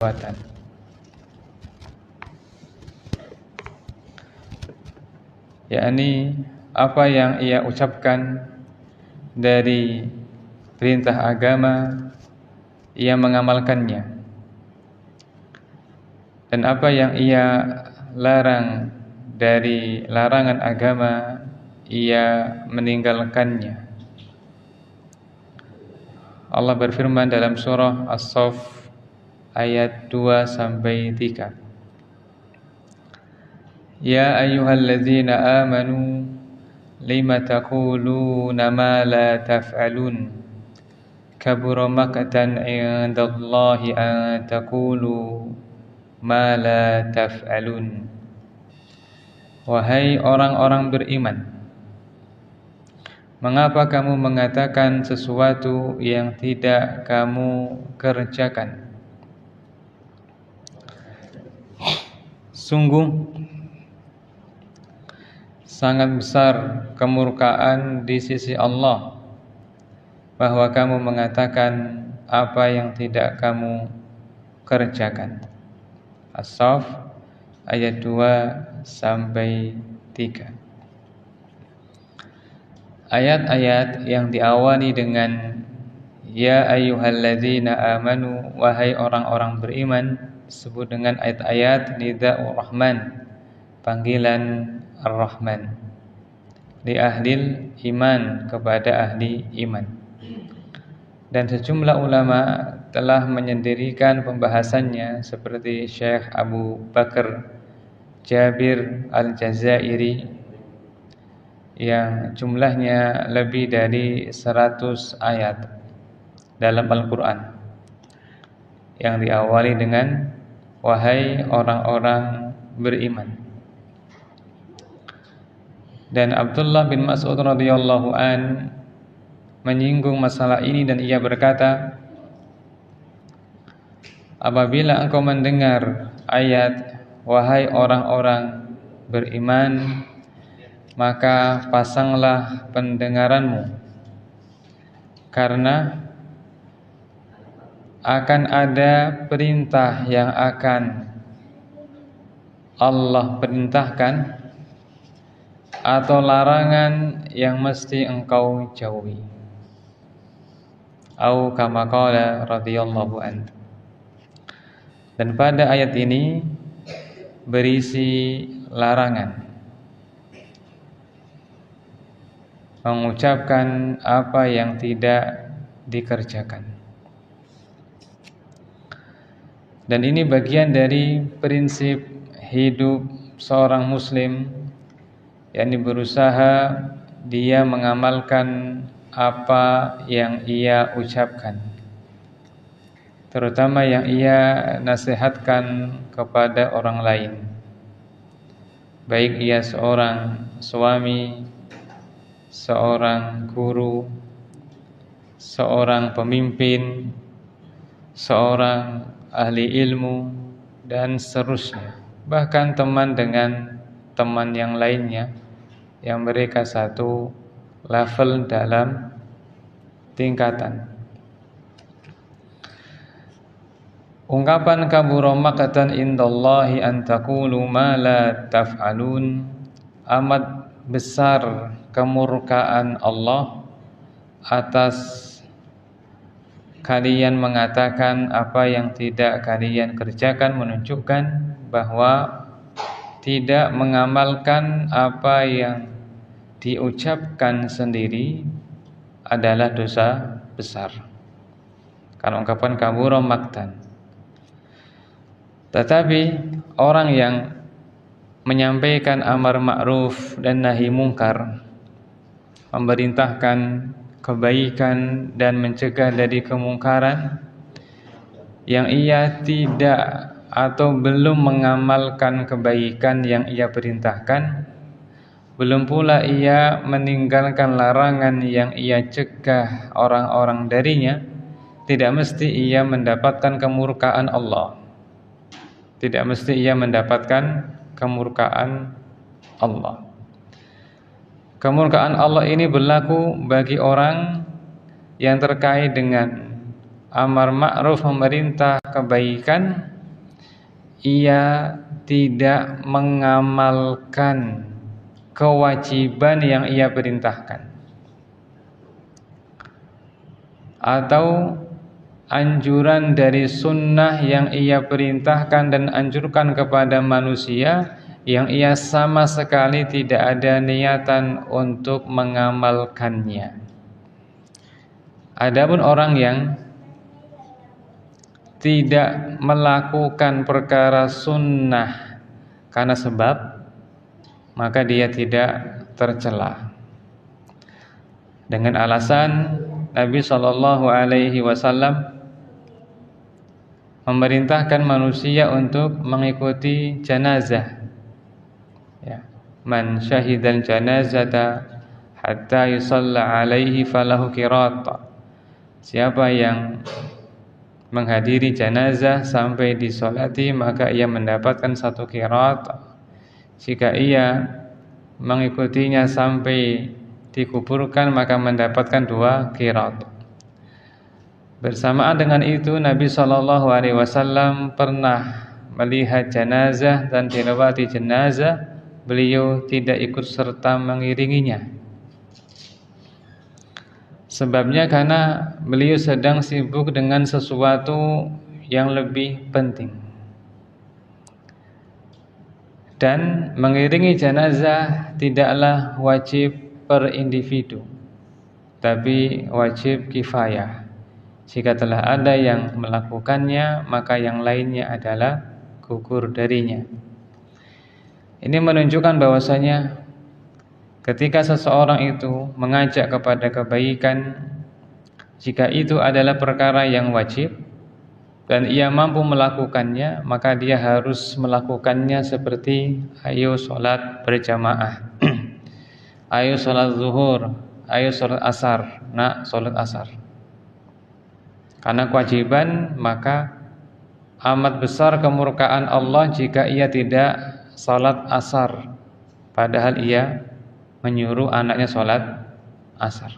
perbuatan. Yakni apa yang ia ucapkan dari perintah agama, ia mengamalkannya, dan apa yang ia larang dari larangan agama, ia meninggalkannya. Allah berfirman dalam surah As-Saff ayat 2-3. Ya ayyuhalladzina amanu lima taquluna ma la taf'alun kabura maqtan 'indallahi an taqulu ma la taf'alun. Wahai orang-orang beriman, mengapa kamu mengatakan sesuatu yang tidak kamu kerjakan? Sungguh sangat besar kemurkaan di sisi Allah bahwa kamu mengatakan apa yang tidak kamu kerjakan. As-Saff ayat 2-3. Ayat-ayat yang diawali dengan ya ayyuhalladzina amanu, wahai orang-orang beriman, disebut dengan ayat-ayat nida'ur rahman, panggilan ar-rahman, li ahlil iman, kepada ahli iman. Dan sejumlah ulama telah menyendirikan pembahasannya, seperti Syekh Abu Bakar Jabir Al-Jazairi yang jumlahnya lebih dari 100 ayat dalam Al-Quran, yang diawali dengan wahai orang-orang beriman. Dan Abdullah bin Mas'ud radhiyallahu an menyinggung masalah ini dan ia berkata, apabila engkau mendengar ayat wahai orang-orang beriman, maka pasanglah pendengaranmu, karena akan ada perintah yang akan Allah perintahkan atau larangan yang mesti engkau jauhi. Au kama qala radhiyallahu anhu. Dan pada ayat ini berisi larangan, mengucapkan apa yang tidak dikerjakan. Dan ini bagian dari prinsip hidup seorang muslim, yakni berusaha dia mengamalkan apa yang ia ucapkan, terutama yang ia nasihatkan kepada orang lain, baik ia seorang suami, seorang guru, seorang pemimpin, seorang ahli ilmu, dan seterusnya. Bahkan teman dengan teman yang lainnya yang mereka satu level dalam tingkatan. Ungkapan kabura maqtan indallahi an taqulu ma la taf'alun, amat besar kemurkaan Allah atas kalian mengatakan apa yang tidak kalian kerjakan, menunjukkan bahwa tidak mengamalkan apa yang diucapkan sendiri adalah dosa besar. Karena ungkapan kabura maqtan. Tetapi orang yang menyampaikan amar ma'ruf dan nahi mungkar, memerintahkan kebaikan dan mencegah dari kemungkaran, yang ia tidak atau belum mengamalkan kebaikan yang ia perintahkan, belum pula ia meninggalkan larangan yang ia cegah orang-orang darinya, tidak mesti ia mendapatkan kemurkaan Allah. Tidak mesti ia mendapatkan kemurkaan Allah. Kemurkaan Allah ini berlaku bagi orang yang terkait dengan amar ma'ruf, memerintah kebaikan, ia tidak mengamalkan kewajiban yang ia perintahkan, atau anjuran dari sunnah yang ia perintahkan dan anjurkan kepada manusia yang ia sama sekali tidak ada niatan untuk mengamalkannya. Adapun orang yang tidak melakukan perkara sunnah karena sebab, maka dia tidak tercela. Dengan alasan Nabi SAW memerintahkan manusia untuk mengikuti janazah. Ya. Man syahidal janazata hatta yusalla alaihi falahu qirat. Siapa yang menghadiri janazah sampai disolati, maka ia mendapatkan 1 qirat. Jika ia mengikutinya sampai dikuburkan, maka mendapatkan 2 qirat. Bersamaan dengan itu, Nabi SAW pernah melihat jenazah dan dilewati jenazah, beliau tidak ikut serta mengiringinya. Sebabnya karena beliau sedang sibuk dengan sesuatu yang lebih penting. Dan mengiringi jenazah tidaklah wajib per individu, tapi wajib kifayah. Jika telah ada yang melakukannya, maka yang lainnya adalah gugur darinya. Ini menunjukkan bahwasanya ketika seseorang itu mengajak kepada kebaikan, jika itu adalah perkara yang wajib dan ia mampu melakukannya, maka dia harus melakukannya seperti ayo sholat berjamaah, ayo sholat zuhur, ayo sholat asar, nak sholat asar. Karena kewajiban, maka amat besar kemurkaan Allah jika ia tidak sholat asar, padahal ia menyuruh anaknya sholat asar.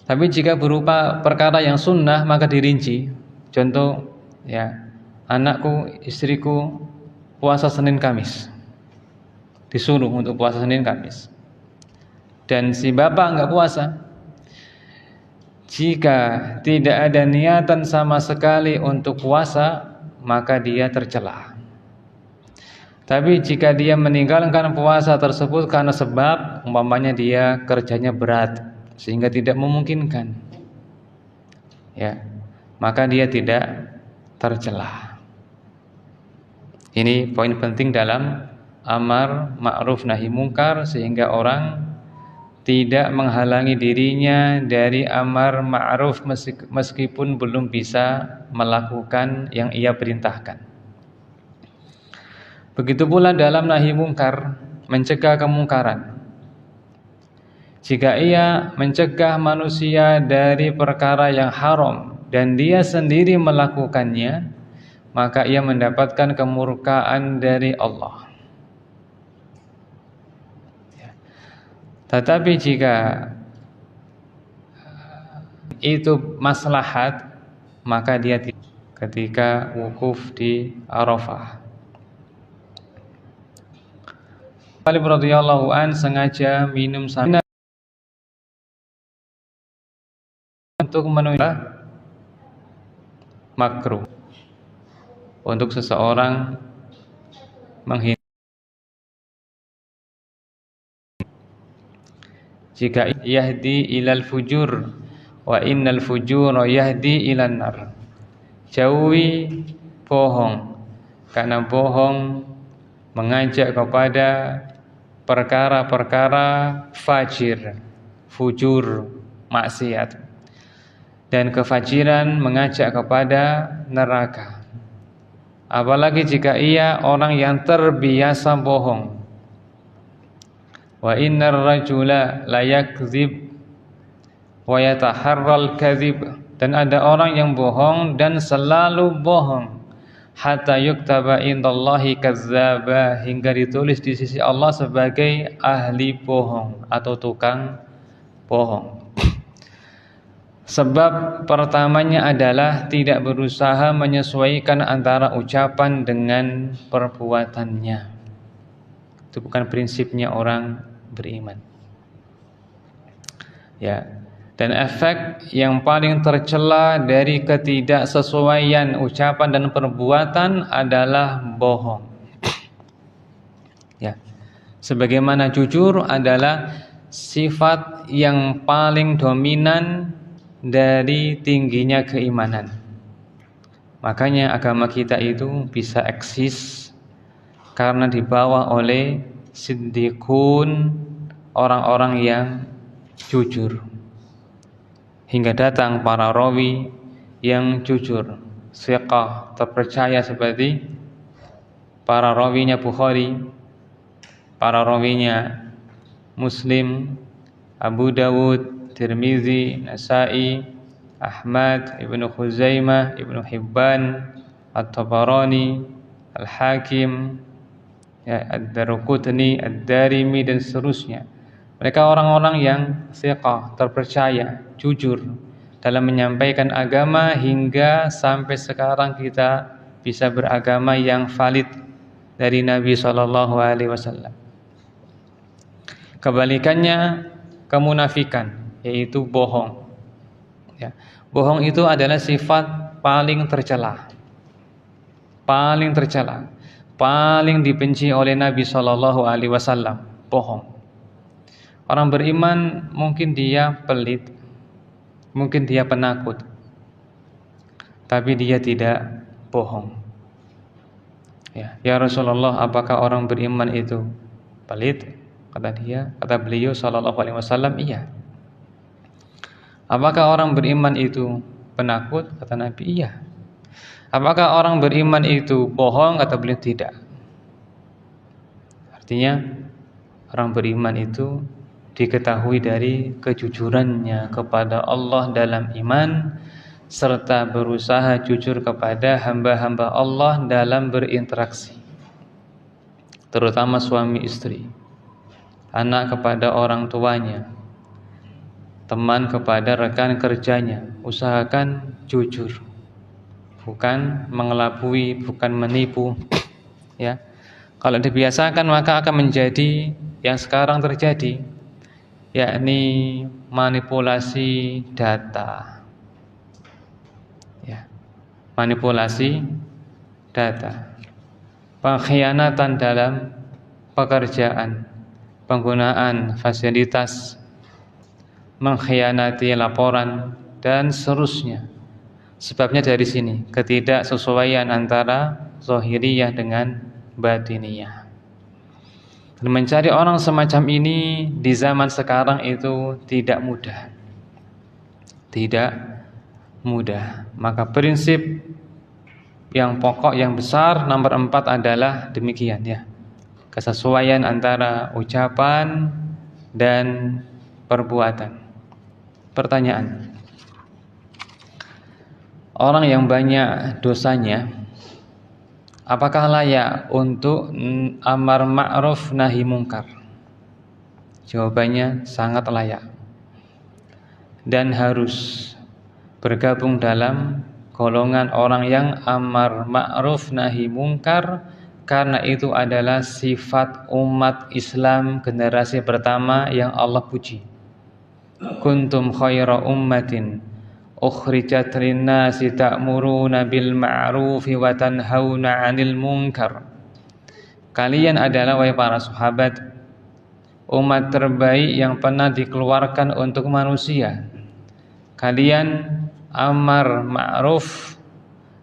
Tapi jika berupa perkara yang sunnah, maka dirinci. Contoh, ya, anakku, istriku puasa Senin Kamis, disuruh untuk puasa Senin Kamis, dan si bapak enggak puasa. Jika tidak ada niatan sama sekali untuk puasa, maka dia tercela. Tapi jika dia meninggalkan puasa tersebut karena sebab, umpamanya dia kerjanya berat sehingga tidak memungkinkan, ya, maka dia tidak tercela. Ini poin penting dalam amar ma'ruf nahi mungkar, sehingga orang tidak menghalangi dirinya dari amar ma'ruf meskipun belum bisa melakukan yang ia perintahkan. Begitu pula dalam nahi mungkar, mencegah kemungkaran. Jika ia mencegah manusia dari perkara yang haram dan dia sendiri melakukannya, maka ia mendapatkan kemurkaan dari Allah. Tetapi jika itu maslahat, maka dia ketika wukuf di Arafah. Ali radhiyallahu an sengaja minum sampai untuk menunjukkan makruh untuk seseorang menghindari jika yahdi ilal fujur wa innal fujura yahdi ilan nar. Jauhi bohong, karena bohong mengajak kepada perkara-perkara fajir, fujur, maksiat, dan kefajiran mengajak kepada neraka. Apalagi jika ia orang yang terbiasa bohong. Wa innar rajula la yakdzib wa yataharral kadzib, dan ada orang yang bohong dan selalu bohong, hatta yuktaba indallahi kadzdzaba, hingga ditulis di sisi Allah sebagai ahli bohong atau tukang bohong. Sebab pertamanya adalah tidak berusaha menyesuaikan antara ucapan dengan perbuatannya. Itu bukan prinsipnya orang beriman. Ya. Dan efek yang paling tercela dari ketidaksesuaian ucapan dan perbuatan adalah bohong. Ya. Sebagaimana jujur adalah sifat yang paling dominan dari tingginya keimanan. Makanya agama kita itu bisa eksis karena dibawa oleh siddiqun, orang-orang yang jujur. Hingga datang para rawi yang jujur, thiqah, terpercaya seperti para rawinya Bukhari, para rawinya Muslim, Abu Dawud, Tirmizi, Nasa'i, Ahmad, Ibnu Khuzaimah, Ibnu Hibban, At-Tabarani, Al-Hakim, Ad-Daruqutni, Ad-Darimi dan seterusnya. Mereka orang-orang yang thiqah, terpercaya, jujur dalam menyampaikan agama hingga sampai sekarang kita bisa beragama yang valid dari Nabi SAW. Kebalikannya kemunafikan, yaitu bohong. Ya. Bohong itu adalah sifat paling tercela, paling dibenci oleh Nabi SAW. Bohong. Orang beriman mungkin dia pelit, mungkin dia penakut, tapi dia tidak bohong. Ya Rasulullah, apakah orang beriman itu pelit? Kata beliau SAW, iya. Apakah orang beriman itu penakut? Kata Nabi, iya. Apakah orang beriman itu bohong? Kata beliau, tidak. Artinya orang beriman itu diketahui dari kejujurannya kepada Allah dalam iman, serta berusaha jujur kepada hamba-hamba Allah dalam berinteraksi, terutama suami istri, anak kepada orang tuanya, teman kepada rekan kerjanya. Usahakan jujur, bukan mengelabui, bukan menipu. Ya, kalau dibiasakan maka akan menjadi yang sekarang terjadi, yakni manipulasi data. Ya, manipulasi data, pengkhianatan dalam pekerjaan, penggunaan fasilitas, mengkhianati laporan dan seterusnya. Sebabnya dari sini, ketidaksesuaian antara zahiriyah dengan batiniyah. Dan mencari orang semacam ini di zaman sekarang itu tidak mudah. Tidak mudah. Maka prinsip yang pokok, yang besar, nomor 4 adalah demikian, ya. Kesesuaian antara ucapan dan perbuatan. Pertanyaan, orang yang banyak dosanya, apakah layak untuk amar ma'ruf nahi mungkar? Jawabannya sangat layak, dan harus bergabung dalam golongan orang yang amar ma'ruf nahi mungkar, karena itu adalah sifat umat Islam generasi pertama yang Allah puji. Kuntum khaira ummatin ukhrijat linnasi ta'muruna bil ma'rufi wa tanhauna 'anil munkar. Kalian adalah, wahai para sahabat, umat terbaik yang pernah dikeluarkan untuk manusia. Kalian amar ma'ruf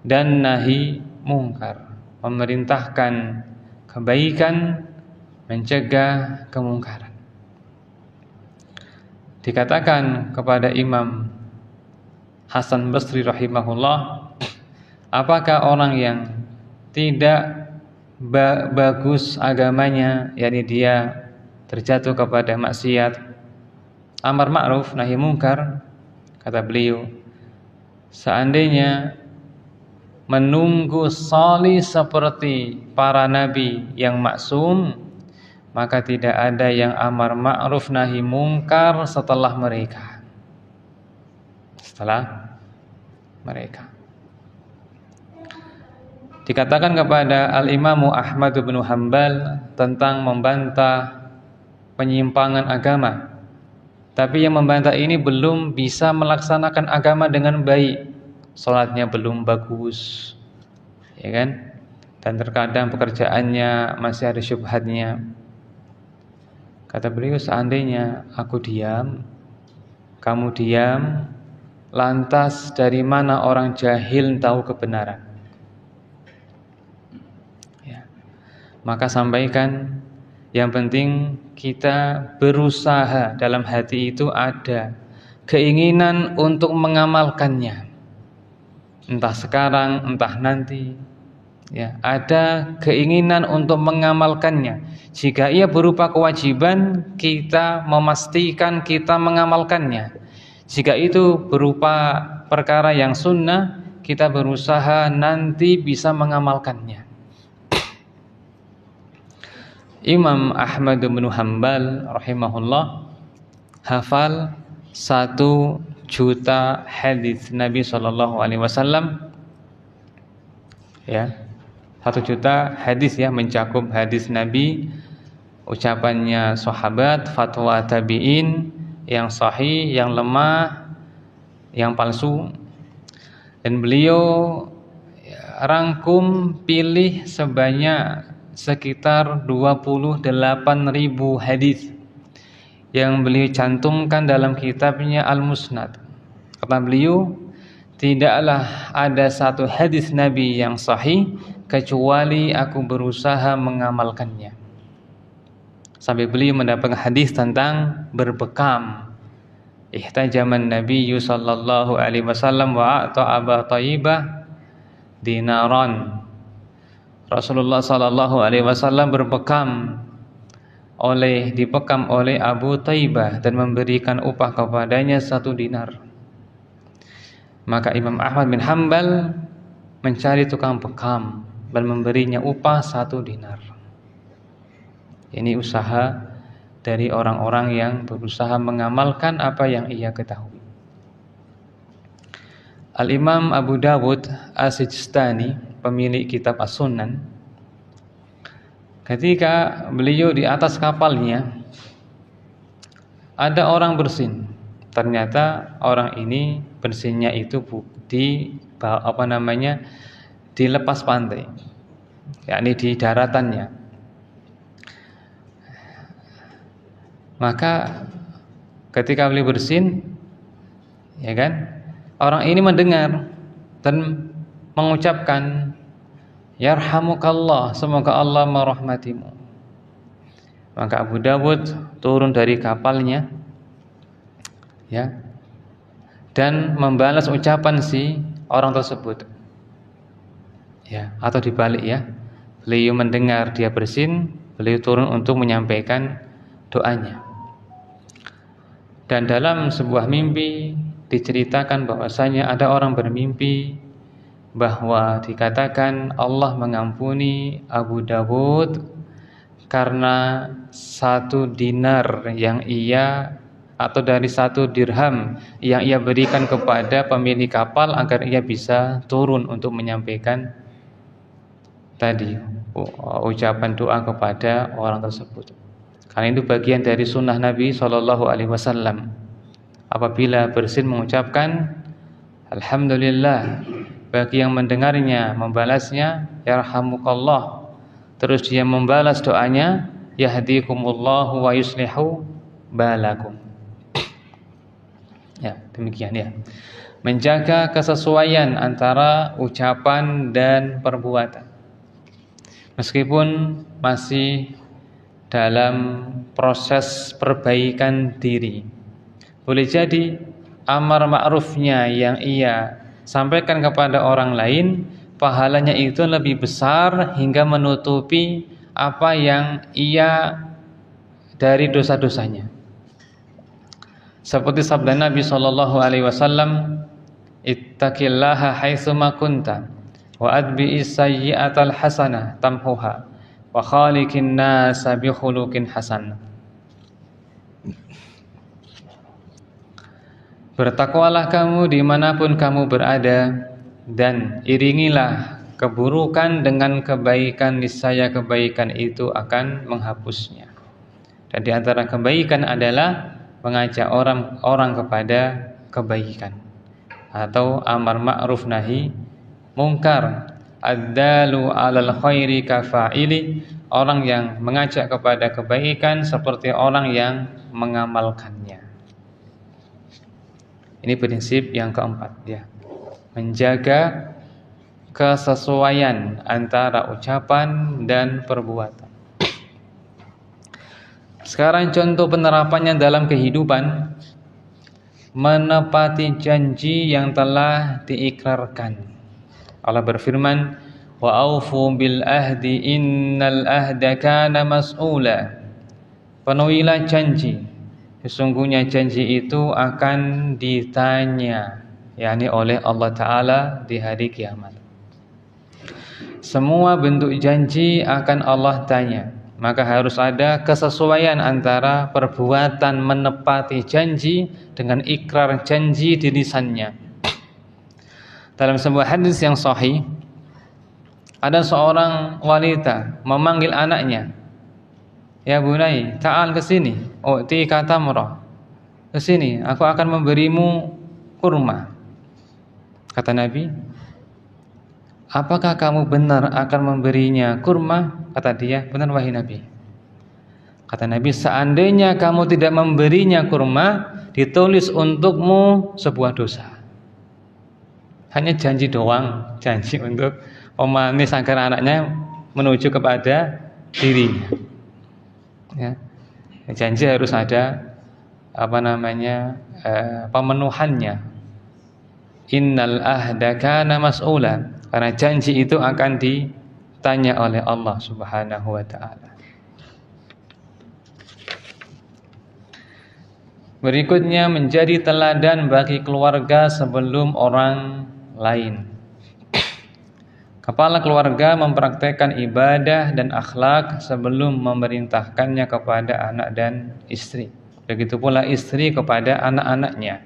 dan nahi mungkar, memerintahkan kebaikan, mencegah kemungkaran. Dikatakan kepada Imam Hasan Basri rahimahullah, apakah orang yang tidak bagus agamanya, yakni dia terjatuh kepada maksiat, amar ma'ruf nahi mungkar? Kata beliau, seandainya menunggu salih seperti para nabi yang maksum, maka tidak ada yang amar ma'ruf nahi mungkar setelah mereka. setelah mereka. Dikatakan kepada Al-Imamu Ahmad bin Hanbal tentang membantah penyimpangan agama, tapi yang membantah ini belum bisa melaksanakan agama dengan baik, sholatnya belum bagus, ya kan? Dan terkadang pekerjaannya masih ada syubhatnya. Kata beliau, seandainya aku diam, kamu diam, lantas dari mana orang jahil tahu kebenaran? Ya. Maka sampaikan, yang penting kita berusaha, dalam hati itu ada keinginan untuk mengamalkannya, entah sekarang, entah nanti. Ya, ada keinginan untuk mengamalkannya. Jika ia berupa kewajiban, kita memastikan kita mengamalkannya. Jika itu berupa perkara yang sunnah, kita berusaha nanti bisa mengamalkannya. Imam Ahmad bin Hanbal rahimahullah hafal 1 juta hadis Nabi SAW. Ya, 1 juta hadis, ya, mencakup hadis Nabi, ucapannya sahabat, fatwa tabi'in, yang sahih, yang lemah, yang palsu. Dan beliau rangkum, pilih sebanyak sekitar 28.000 hadis yang beliau cantumkan dalam kitabnya Al-Musnad. Kata beliau, tidaklah ada satu hadis Nabi yang sahih kecuali aku berusaha mengamalkannya. Sampai beliau mendapat hadis tentang berbekam. Ihtajaman Nabi sallallahu alaihi wasallam wa a'ta Aba Thayyibah dinaran. Rasulullah sallallahu alaihi wasallam dibekam oleh Abu Thayyibah dan memberikan upah kepadanya 1 dinar. Maka Imam Ahmad bin Hanbal mencari tukang bekam dan memberinya upah 1 dinar. Ini usaha dari orang-orang yang berusaha mengamalkan apa yang ia ketahui. Al-Imam Abu Dawud As-Sijistani, pemilik kitab As-Sunan, ketika beliau di atas kapalnya, ada orang bersin. Ternyata orang ini bersinnya itu di lepas pantai, yakni di daratannya. Maka ketika beliau bersin, ya kan, orang ini mendengar dan mengucapkan, yarhamukallah, semoga Allah merahmatimu. Maka Abu Dawud turun dari kapalnya, ya, dan membalas ucapan si orang tersebut. Ya, atau dibalik, ya. Beliau mendengar dia bersin, beliau turun untuk menyampaikan doanya. Dan dalam sebuah mimpi diceritakan bahwasanya ada orang bermimpi bahwa dikatakan Allah mengampuni Abu Dawud karena 1 dinar yang atau dari 1 dirham yang ia berikan kepada pemilik kapal agar ia bisa turun untuk menyampaikan tadi ucapan doa kepada orang tersebut. Karena itu bagian dari sunnah Nabi SAW. Apabila bersin mengucapkan alhamdulillah, bagi yang mendengarnya membalasnya yarhamukallah, terus dia membalas doanya yahdikumullahu wa yuslihu balakum. Ya, demikian, ya. Menjaga kesesuaian antara ucapan dan perbuatan. Meskipun masih dalam proses perbaikan diri, boleh jadi amar ma'rufnya yang ia sampaikan kepada orang lain, pahalanya itu lebih besar hingga menutupi apa yang ia dari dosa-dosanya. Seperti sabda Nabi SAW, ittaqillaha haitsuma kunta wa adbi'is sayyi'atal hasanah tamhuha wa khaliqin nasa bi khuluqin hasan. Bertakwalah kamu dimanapun kamu berada, dan iringilah keburukan dengan kebaikan, niscaya kebaikan itu akan menghapusnya. Dan di antara kebaikan adalah mengajak orang kepada kebaikan atau amar ma'ruf nahi mungkar. Ad-dalu 'alal khairi kafa'ili, orang yang mengajak kepada kebaikan seperti orang yang mengamalkannya. Ini prinsip yang keempat, ya. Menjaga kesesuaian antara ucapan dan perbuatan. Sekarang contoh penerapannya dalam kehidupan, menepati janji yang telah diikrarkan. Allah berfirman, wa aufu bil ahdi innal ahda kana mas'ula. Penuhilah janji, sesungguhnya janji itu akan ditanya, yakni oleh Allah Ta'ala di hari kiamat. Semua bentuk janji akan Allah tanya, maka harus ada kesesuaian antara perbuatan menepati janji dengan ikrar janji di lisannya. Dalam sebuah hadis yang sahih, ada seorang wanita memanggil anaknya, ya bunai, ta'al ke sini, u'tika tamrah. Ke sini, aku akan memberimu kurma. Kata Nabi, apakah kamu benar akan memberinya kurma? Kata dia, benar wahai Nabi. Kata Nabi, seandainya kamu tidak memberinya kurma, ditulis untukmu sebuah dosa. Hanya janji doang, janji untuk memanis agar anaknya menuju kepada dirinya. Ya. Janji harus ada pemenuhannya. Innal ahda kana mas'ula, karena janji itu akan ditanya oleh Allah Subhanahu wa taala. Berikutnya, menjadi teladan bagi keluarga sebelum orang lain. Kepala keluarga mempraktekkan ibadah dan akhlak sebelum memerintahkannya kepada anak dan istri. Begitu pula istri kepada anak-anaknya.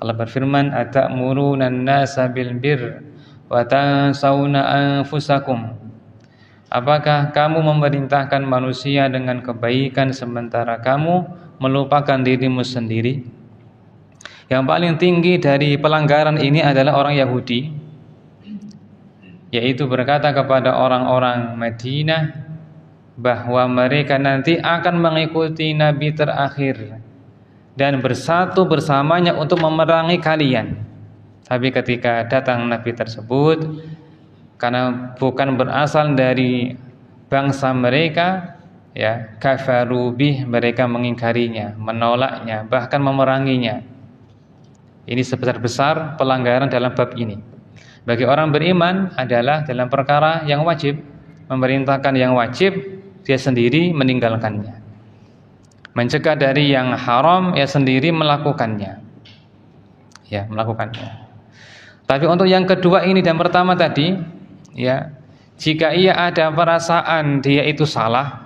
Allah berfirman, atamuruna an-nasa bil birr wa tansawna anfusakum. Apakah kamu memerintahkan manusia dengan kebaikan sementara kamu melupakan dirimu sendiri? Yang paling tinggi dari pelanggaran ini adalah orang Yahudi, yaitu berkata kepada orang-orang Madinah bahwa mereka nanti akan mengikuti Nabi terakhir dan bersatu bersamanya untuk memerangi kalian. Tapi ketika datang Nabi tersebut, karena bukan berasal dari bangsa mereka, ya, kafaru bih, mereka mengingkarinya, menolaknya, bahkan memeranginya. Ini sebesar-besar pelanggaran dalam bab ini. Bagi orang beriman adalah dalam perkara yang wajib, memerintahkan yang wajib, dia sendiri meninggalkannya. Mencegah dari yang haram, ya sendiri melakukannya. Ya, melakukannya. Tapi untuk yang kedua ini dan pertama tadi, ya, jika ia ada perasaan dia itu salah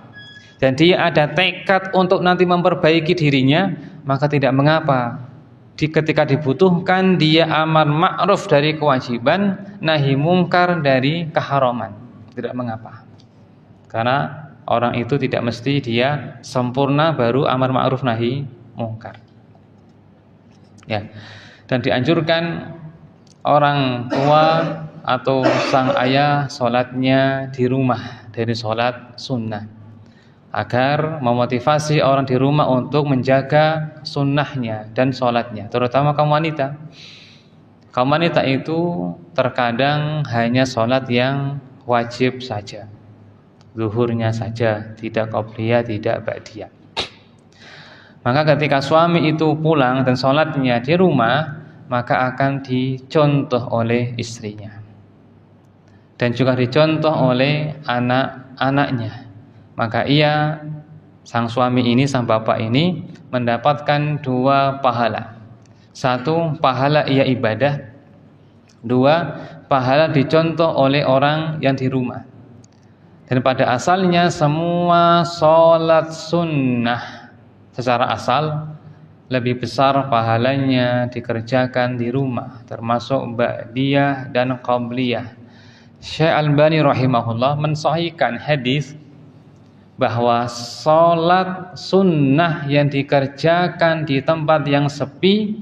dan dia ada tekad untuk nanti memperbaiki dirinya, maka tidak mengapa. Ketika dibutuhkan dia amar ma'ruf dari kewajiban, nahi mungkar dari keharaman, tidak mengapa. Karena orang itu tidak mesti dia sempurna baru amar ma'ruf nahi mungkar. Ya. Dan dianjurkan orang tua atau sang ayah sholatnya di rumah dari sholat sunnah, agar memotivasi orang di rumah untuk menjaga sunnahnya dan sholatnya, terutama kaum wanita. Kaum wanita itu terkadang hanya sholat yang wajib saja, zuhurnya saja, tidak qobliyah, tidak ba'diyah. Maka ketika suami itu pulang dan sholatnya di rumah, maka akan dicontoh oleh istrinya dan juga dicontoh oleh anak-anaknya. Maka ia, sang suami ini, sang bapak ini mendapatkan dua pahala. Satu, pahala ia ibadah. Dua, pahala dicontoh oleh orang yang di rumah. Dan pada asalnya semua sholat sunnah secara asal lebih besar pahalanya dikerjakan di rumah, termasuk ba'diyah dan qabliyah. Syekh Albani rahimahullah mensahihkan hadis bahwa sholat sunnah yang dikerjakan di tempat yang sepi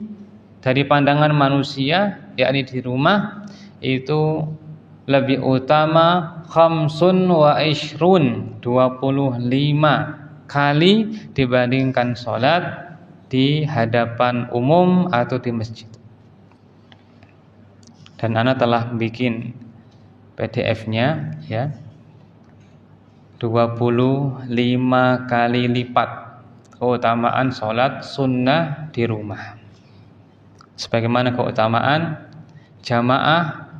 dari pandangan manusia, yakni di rumah, itu lebih utama khamsun wa ishrun, 25 kali dibandingkan sholat di hadapan umum atau di masjid. Dan ana telah bikin PDF-nya ya, 25 kali lipat keutamaan sholat sunnah di rumah, sebagaimana keutamaan jamaah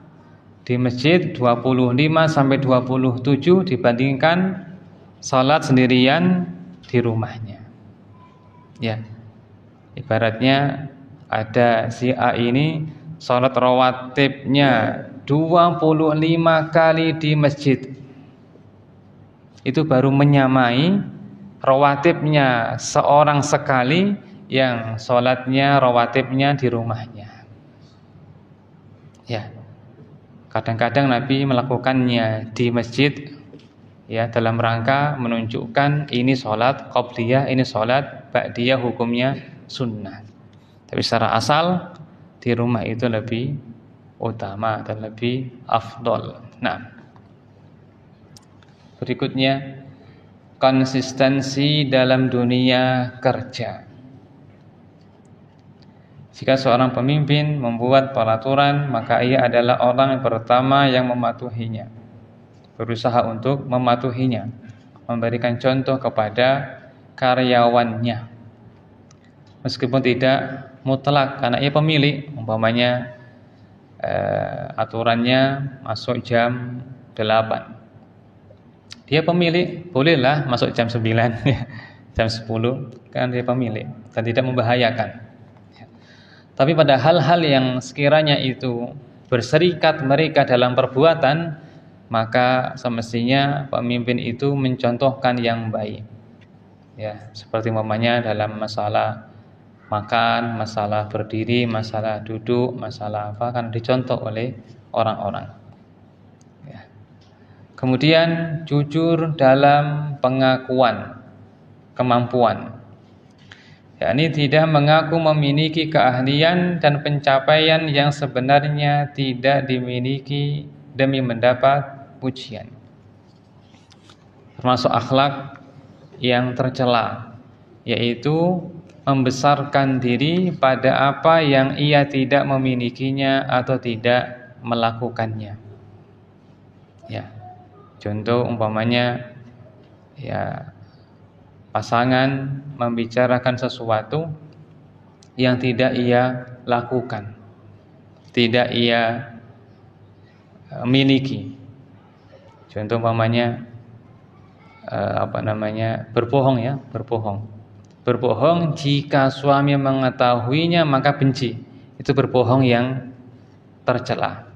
di masjid 25 sampai 27 dibandingkan salat sendirian di rumahnya. Ya. Ibaratnya ada si A ini salat rawatibnya 25 kali di masjid. Itu baru menyamai rawatibnya seorang sekali yang salatnya rawatibnya di rumahnya. Ya. Kadang-kadang Nabi melakukannya di masjid ya, dalam rangka menunjukkan ini sholat qobliyah, ini sholat ba'diyah, hukumnya sunnah. Tapi secara asal di rumah itu lebih utama dan lebih afdol. Nah, berikutnya konsistensi dalam dunia kerja. Jika seorang pemimpin membuat peraturan, maka ia adalah orang yang pertama yang mematuhinya, berusaha untuk mematuhinya, memberikan contoh kepada karyawannya, meskipun tidak mutlak karena ia pemilik. Umpamanya aturannya masuk jam 8, dia pemilik, bolehlah masuk jam 9 jam 10, kan dia pemilik dan tidak membahayakan. Tapi pada hal-hal yang sekiranya itu berserikat mereka dalam perbuatan, maka semestinya pemimpin itu mencontohkan yang baik. Ya, seperti umpamanya dalam masalah makan, masalah berdiri, masalah duduk, masalah apa, kan dicontoh oleh orang-orang. Ya. Kemudian jujur dalam pengakuan kemampuan. Yakni tidak mengaku memiliki keahlian dan pencapaian yang sebenarnya tidak dimiliki demi mendapat pujian. Termasuk akhlak yang tercela, yaitu membesarkan diri pada apa yang ia tidak memilikinya atau tidak melakukannya. Ya. Contoh umpamanya ya, pasangan membicarakan sesuatu yang tidak ia lakukan, tidak ia miliki. Contoh umpamanya berbohong ya, berbohong jika suami mengetahuinya maka benci. Itu berbohong yang tercela.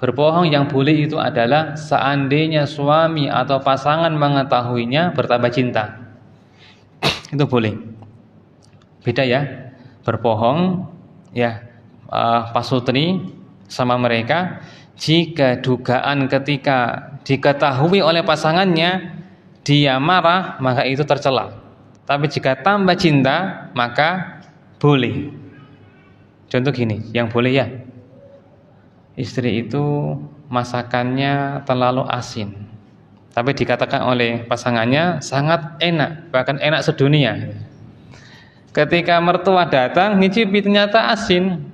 Berbohong yang boleh itu adalah seandainya suami atau pasangan mengetahuinya bertambah cinta. Itu boleh. Beda ya, berbohong ya pasutri sama mereka jika dugaan ketika diketahui oleh pasangannya dia marah, maka itu tercela. Tapi jika tambah cinta maka boleh. Contoh gini, yang boleh ya, istri itu masakannya terlalu asin, tapi dikatakan oleh pasangannya sangat enak, bahkan enak sedunia. Ketika mertua datang ngicipi ternyata asin,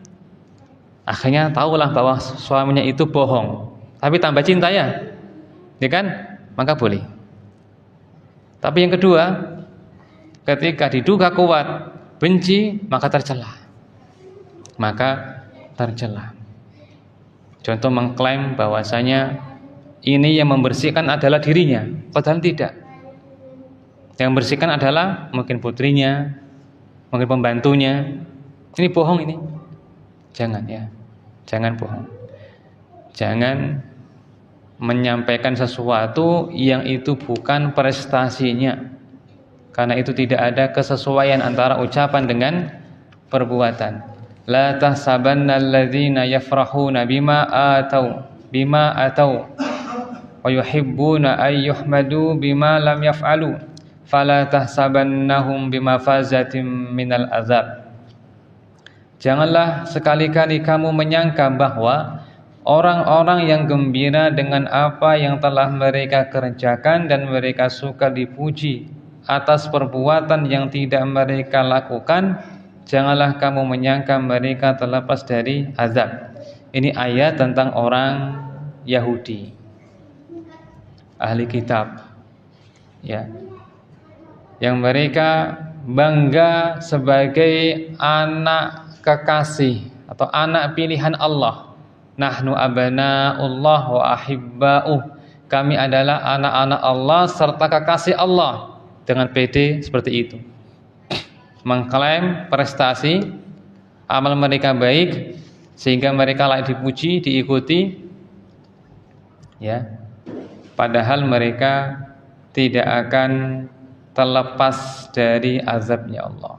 akhirnya tahulah bahwa suaminya itu bohong, tapi tambah cinta ya kan? Maka boleh. Tapi yang kedua, ketika diduga kuat benci, maka tercela. Contoh mengklaim bahwasanya ini yang membersihkan adalah dirinya, padahal tidak. Yang membersihkan adalah mungkin putrinya, mungkin pembantunya. Ini bohong ini. Jangan ya. Jangan bohong. Jangan menyampaikan sesuatu yang itu bukan prestasinya. Karena itu tidak ada kesesuaian antara ucapan dengan perbuatan. La tahsabanna alladzina yafrahuna bima atau wa yuhibbuna ay yuhmadu bima lam yaf'alu fala tahsabannahum bimafazatin minal azab. Janganlah sekali-kali kamu menyangka bahwa orang-orang yang gembira dengan apa yang telah mereka kerjakan dan mereka suka dipuji atas perbuatan yang tidak mereka lakukan, janganlah kamu menyangka mereka terlepas dari azab. Ini ayat tentang orang Yahudi, ahli kitab, ya, yang mereka bangga sebagai anak kekasih atau anak pilihan Allah. Nahnu abana'ullah wa ahibba'uh. Kami adalah anak-anak Allah serta kekasih Allah. Dengan pede seperti itu, mengklaim prestasi amal mereka baik sehingga mereka layak dipuji, diikuti, ya, padahal mereka tidak akan terlepas dari azabnya Allah.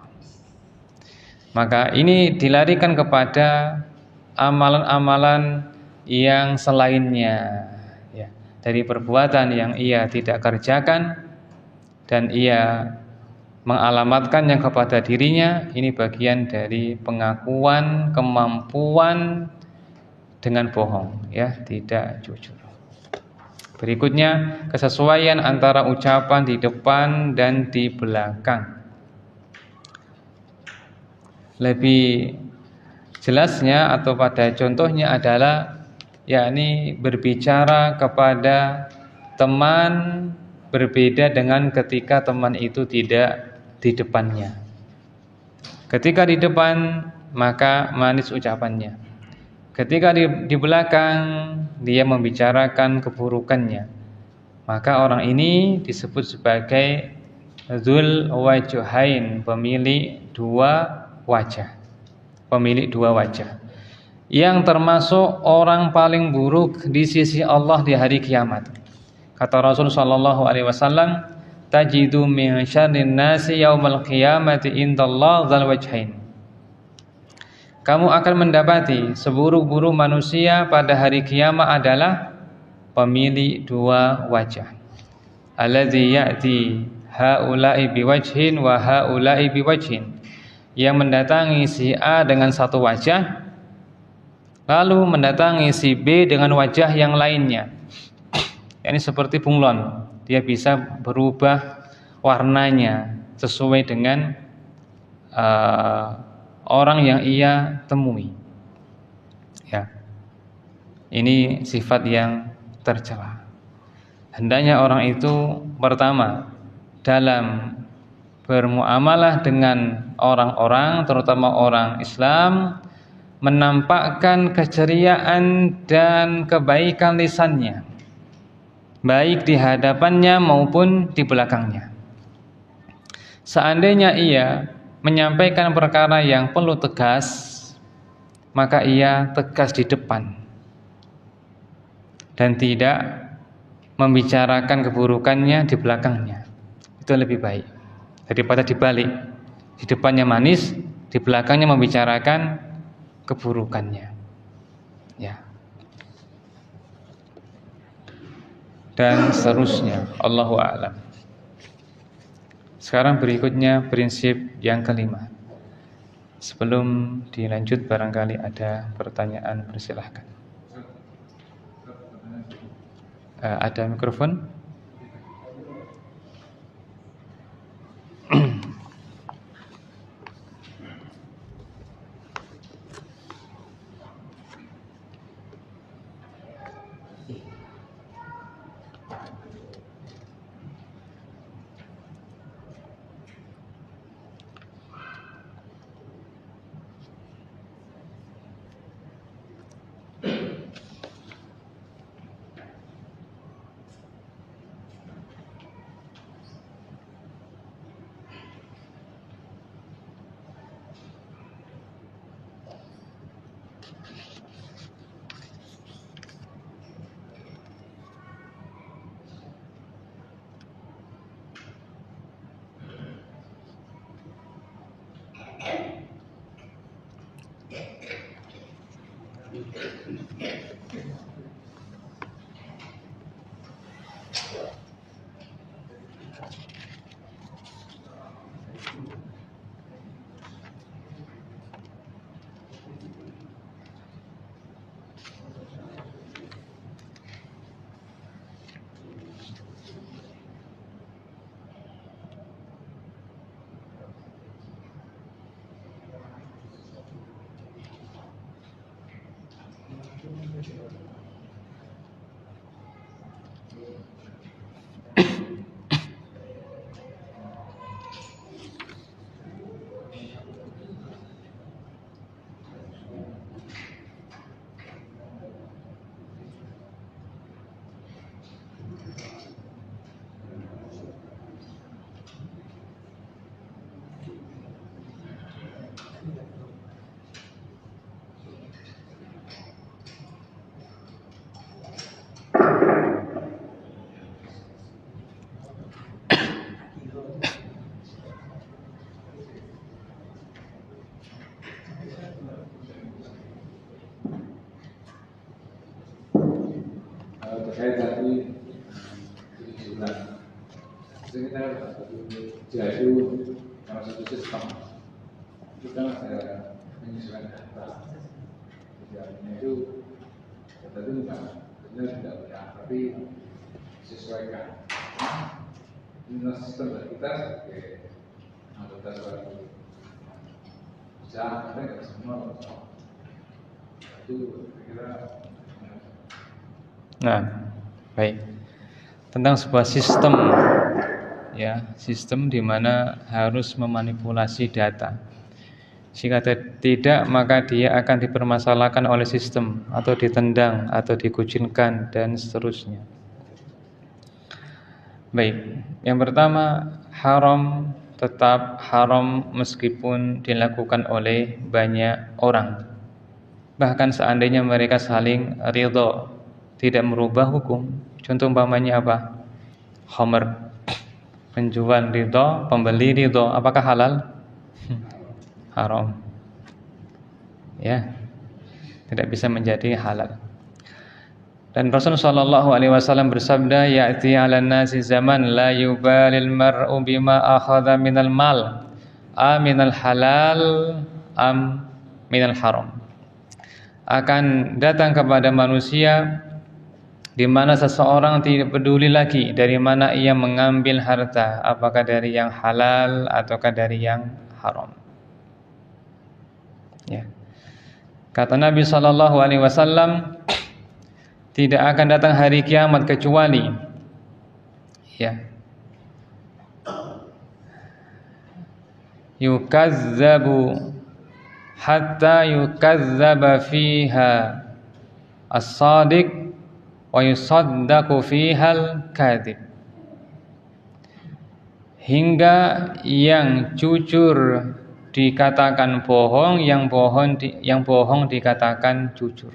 Maka ini dilarikan kepada amalan-amalan yang selainnya, ya, dari perbuatan yang ia tidak kerjakan dan ia mengalamatkannya kepada dirinya. Ini bagian dari pengakuan kemampuan dengan bohong, ya, tidak jujur. Berikutnya, kesesuaian antara ucapan di depan dan di belakang. Lebih jelasnya atau pada contohnya adalah yakni berbicara kepada teman berbeda dengan ketika teman itu tidak di depannya. Ketika di depan maka manis ucapannya. Ketika di belakang dia membicarakan keburukannya. Maka orang ini disebut sebagai dzul wajhain, pemilik dua wajah. Pemilik dua wajah. Yang termasuk orang paling buruk di sisi Allah di hari kiamat. Kata Rasul sallallahu alaihi wasallam, tajidu min syarrin nasi yaumal qiyamati indallah dzal wajhain. Kamu akan mendapati seburuk-buruk manusia pada hari kiamat adalah pemilik dua wajah. Alladzi ya'ti haula'i biwajhin wa haula'i biwajhin. Yang mendatangi si A dengan satu wajah, lalu mendatangi si B dengan wajah yang lainnya. Ini seperti bunglon, dia bisa berubah warnanya sesuai dengan orang yang ia temui. Ya, ini sifat yang tercela. Hendaknya orang itu pertama dalam bermuamalah dengan orang-orang, terutama orang Islam, menampakkan keceriaan dan kebaikan lisannya, baik di hadapannya maupun di belakangnya. Seandainya ia menyampaikan perkara yang perlu tegas, maka ia tegas di depan dan tidak membicarakan keburukannya di belakangnya. Itu lebih baik daripada dibalik, di depannya manis, di belakangnya membicarakan keburukannya, ya, dan seterusnya. Allahu a'lam. Sekarang berikutnya prinsip yang kelima. Sebelum dilanjut barangkali ada pertanyaan, persilahkan. Ada mikrofon? Terkait tadi jumlah kita jadu salah satu sistem itu kan ada menyesuaikan data. Jadunya itu data itu benar tidak benar, tapi disesuaikan. Ini sistem kita sebagai anggota suatu usaha kita nggak semua itu kira. Nah, baik. Tentang sebuah sistem, ya, sistem di mana harus memanipulasi data. Jika tidak, maka dia akan dipermasalahkan oleh sistem atau ditendang atau dikucilkan dan seterusnya. Baik, yang pertama, haram tetap haram meskipun dilakukan oleh banyak orang. Bahkan seandainya mereka saling ridho, tidak merubah hukum. Contoh umpamanya apa? Khamr. Penjual ridho, pembeli ridho, apakah halal? Haram. Ya. Tidak bisa menjadi halal. Dan Rasulullah sallallahu alaihi wasallam bersabda, "Ya'ti 'alan nasi zaman la yubalil mar'u bima akhadha minal mal, aminal halal am minal haram." Akan datang kepada manusia di mana seseorang tidak peduli lagi dari mana ia mengambil harta, apakah dari yang halal ataukah dari yang haram. Ya. Kata Nabi sallallahu alaihi wasallam, tidak akan datang hari kiamat kecuali yukazzabu hatta yukazzaba fiha as-sadiq wa yusaddaqu fihal kadhib, hingga yang jujur dikatakan bohong, yang bohong dikatakan jujur,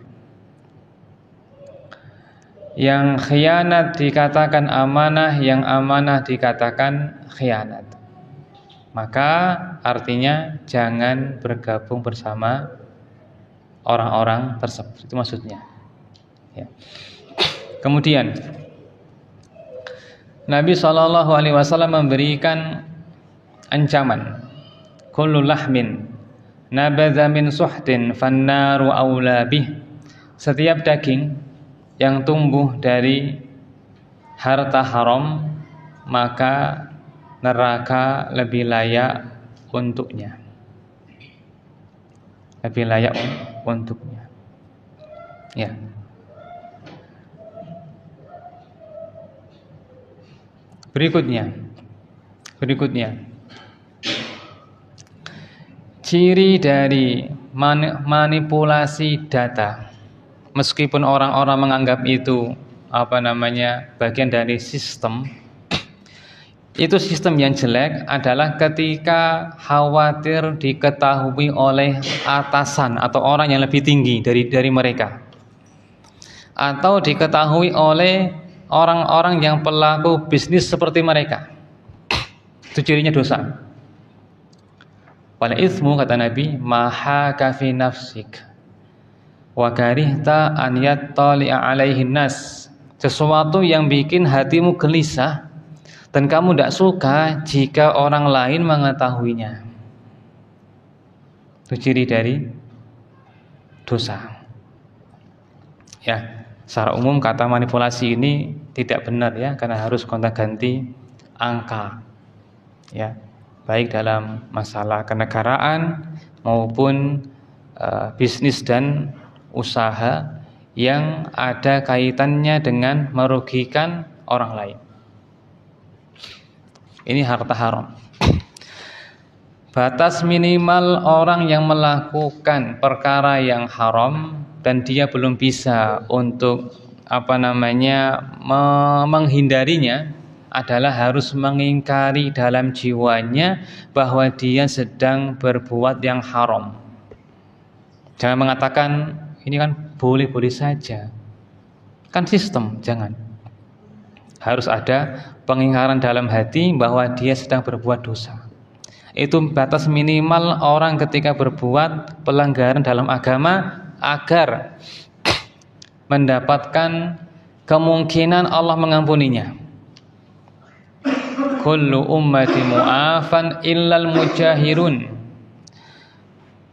yang khianat dikatakan amanah, yang amanah dikatakan khianat. Maka artinya jangan bergabung bersama orang-orang tersebut. Itu maksudnya. Ya. Kemudian Nabi SAW memberikan ancaman, kullu lahmin nabadha min suhtin fannaru aula bih. Setiap daging yang tumbuh dari harta haram, maka neraka lebih layak untuknya. Lebih layak untuknya. Ya. Berikutnya, ciri dari manipulasi data, meskipun orang-orang menganggap itu bagian dari sistem, itu sistem yang jelek adalah ketika khawatir diketahui oleh atasan atau orang yang lebih tinggi dari mereka, atau diketahui oleh orang-orang yang pelaku bisnis seperti mereka. Itu cirinya dosa. Wal itsmu, kata Nabi, mahaka fi nafsik wa karihta an yattali'a alaihin nas. sesuatu yang bikin hatimu gelisah dan kamu tidak suka jika orang lain mengetahuinya. Itu ciri dari dosa. Ya, secara umum kata manipulasi ini tidak benar ya, karena harus gonta-ganti angka. Ya, baik dalam masalah kenegaraan maupun bisnis dan usaha yang ada kaitannya dengan merugikan orang lain. Ini harta haram. Batas minimal orang yang melakukan perkara yang haram dan dia belum bisa untuk menghindarinya adalah harus mengingkari dalam jiwanya bahwa dia sedang berbuat yang haram. Jangan mengatakan ini kan boleh-boleh saja. Kan sistem, jangan. Harus ada pengingkaran dalam hati bahwa dia sedang berbuat dosa. Itu batas minimal orang ketika berbuat pelanggaran dalam agama agar mendapatkan kemungkinan Allah mengampuninya. Kullu ummati mu'afan illal mujahirun.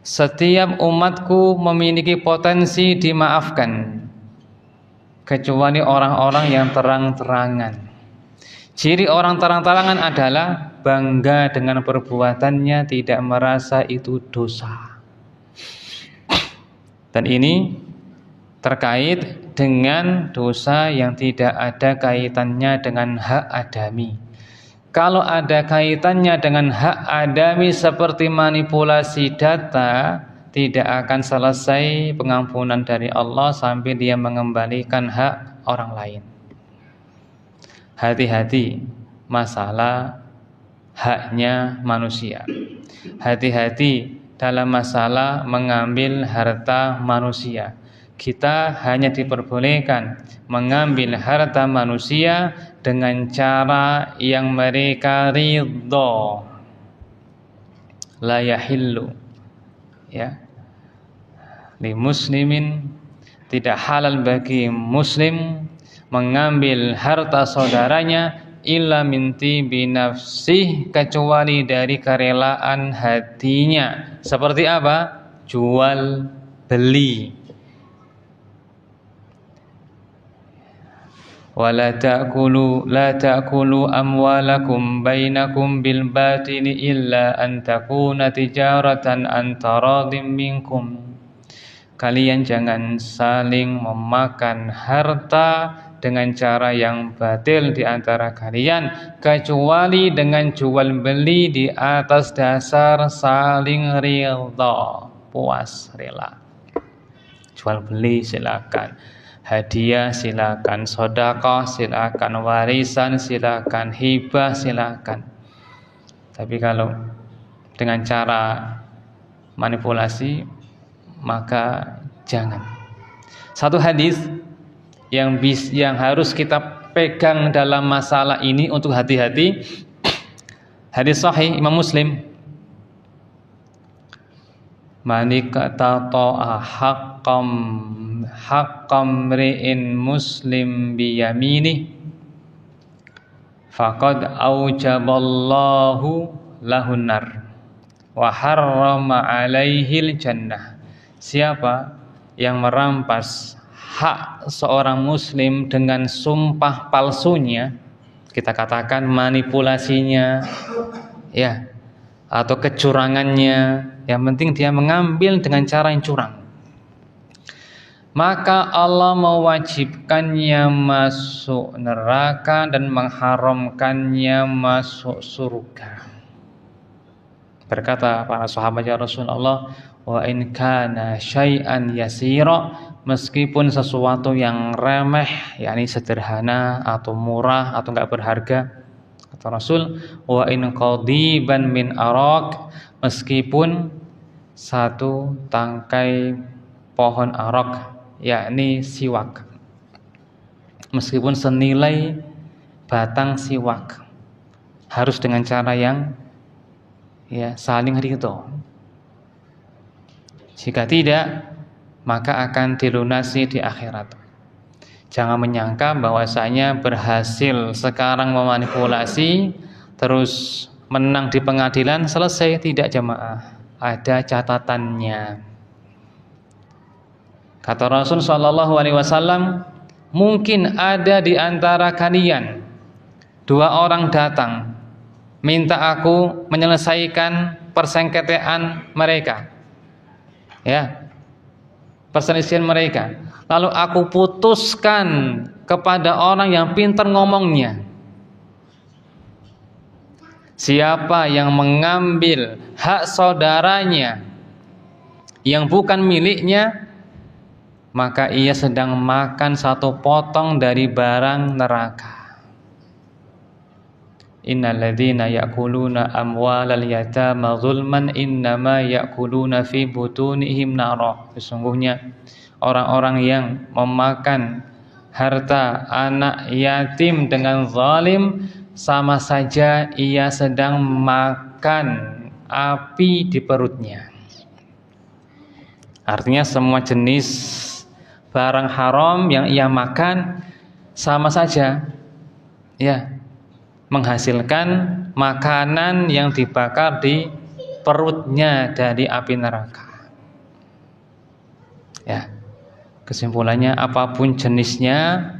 Setiap umatku memiliki potensi dimaafkan kecuali orang-orang yang terang-terangan. Ciri orang terang-terangan adalah bangga dengan perbuatannya, tidak merasa itu dosa. Dan ini terkait dengan dosa yang tidak ada kaitannya dengan hak adami. Kalau ada kaitannya dengan hak adami seperti manipulasi data, tidak akan selesai pengampunan dari Allah sampai dia mengembalikan hak orang lain. Hati-hati masalah haknya manusia. Hati-hati dalam masalah mengambil harta manusia. Kita hanya diperbolehkan mengambil harta manusia dengan cara yang mereka ridho. La yahillu, ya, li muslimin, tidak halal bagi muslim mengambil harta saudaranya illa minti binafsih, kecuali dari kerelaan hatinya. Seperti apa? Jual beli. Wala ta'kulu amwalakum bainakum bil batili illa an takuna tijaratan an taradhim minkum. Kalian jangan saling memakan harta dengan cara yang batil di antara kalian, kecuali dengan jual beli di atas dasar saling ridha, puas, rela. Jual beli silakan, hadiah silakan, sedekah silakan, warisan silakan, hibah silakan. Tapi kalau dengan cara manipulasi, maka jangan. Satu hadis yang harus kita pegang dalam masalah ini untuk hati-hati, hadis sahih Imam Muslim, manikata'a haqqam ri'in muslim biyamini faqad aujaballahu lahun nar wa harrama alaihil jannah. Siapa yang merampas hak seorang muslim dengan sumpah palsunya, kita katakan manipulasinya, ya, atau kecurangannya, yang penting dia mengambil dengan cara yang curang, maka Allah mewajibkannya masuk neraka dan mengharamkannya masuk surga. Berkata para sahabat, ya Rasulullah, wa in kana syai'an yasira, meskipun sesuatu yang remeh, yakni sederhana atau murah atau enggak berharga, kata Rasul, wa in qadiban min arak, meskipun satu tangkai pohon arak, yakni siwak, meskipun senilai batang siwak, harus dengan cara yang saling ridho. Jika tidak, maka akan dilunasi di akhirat. Jangan menyangka bahwasanya berhasil sekarang memanipulasi terus menang di pengadilan selesai, tidak jamaah. Ada catatannya. Kata Rasul sallallahu alaihi wasallam, mungkin ada di antara kalian dua orang datang minta aku menyelesaikan persengketaan mereka. Ya. Perselisihan mereka. Lalu aku putuskan kepada orang yang pintar ngomongnya. Siapa yang mengambil hak saudaranya yang bukan miliknya, maka ia sedang makan satu potong dari barang neraka. Innalladzina ya'kuluna amwalal yatama zulman innama ya'kuluna fi butunihim nara. Sesungguhnya orang-orang yang memakan harta anak yatim dengan zalim, sama saja ia sedang makan api di perutnya. Artinya semua jenis barang haram yang ia makan sama saja, ya, menghasilkan makanan yang dibakar di perutnya dari api neraka. Ya. Kesimpulannya, apapun jenisnya,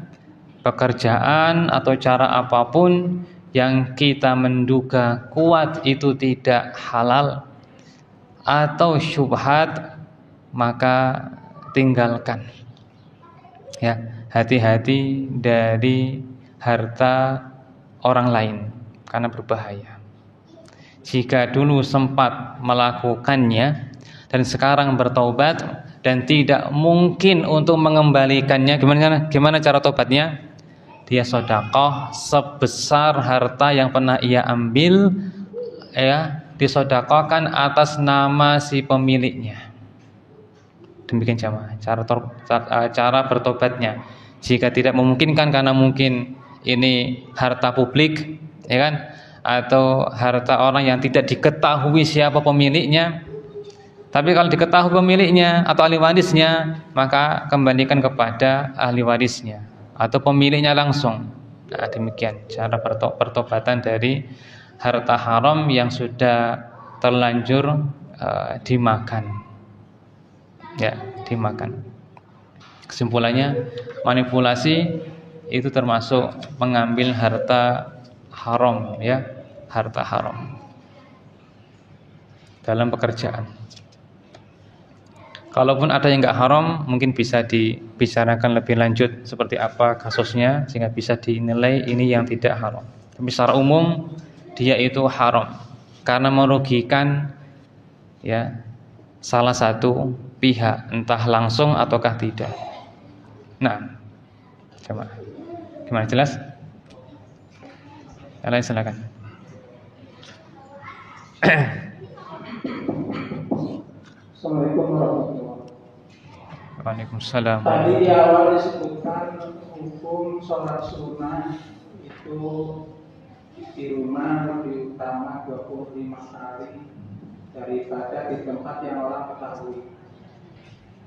pekerjaan atau cara apapun yang kita menduga kuat itu tidak halal atau syubhat, maka tinggalkan. Ya, hati-hati dari harta orang lain karena berbahaya. Jika dulu sempat melakukannya dan sekarang bertaubat dan tidak mungkin untuk mengembalikannya, gimana cara tobatnya? Dia sedekah sebesar harta yang pernah ia ambil, ya, disedekahkan atas nama si pemiliknya. Demikian jamaah cara bertobatnya. Jika tidak memungkinkan karena mungkin ini harta publik, ya kan, atau harta orang yang tidak diketahui siapa pemiliknya. Tapi kalau diketahui pemiliknya atau ahli warisnya, maka kembalikan kepada ahli warisnya atau pemiliknya langsung. Nah, demikian cara pertobatan dari harta haram yang sudah terlanjur dimakan. Ya, dimakan. Kesimpulannya, manipulasi itu termasuk mengambil harta haram, ya, harta haram dalam pekerjaan. Kalaupun ada yang nggak haram, mungkin bisa dibicarakan lebih lanjut seperti apa kasusnya sehingga bisa dinilai ini yang tidak haram. Tapi secara umum dia itu haram karena merugikan, ya, salah satu pihak, entah langsung ataukah tidak. Nah, coba gimana, jelas? Yang lain silakan. Assalamualaikum warahmatullahi wabarakatuh. Waalaikumsalam. Tadi di awal disebutkan hukum sholat sunnah itu di rumah lebih utama 25 kali daripada di tempat yang orang ketahui.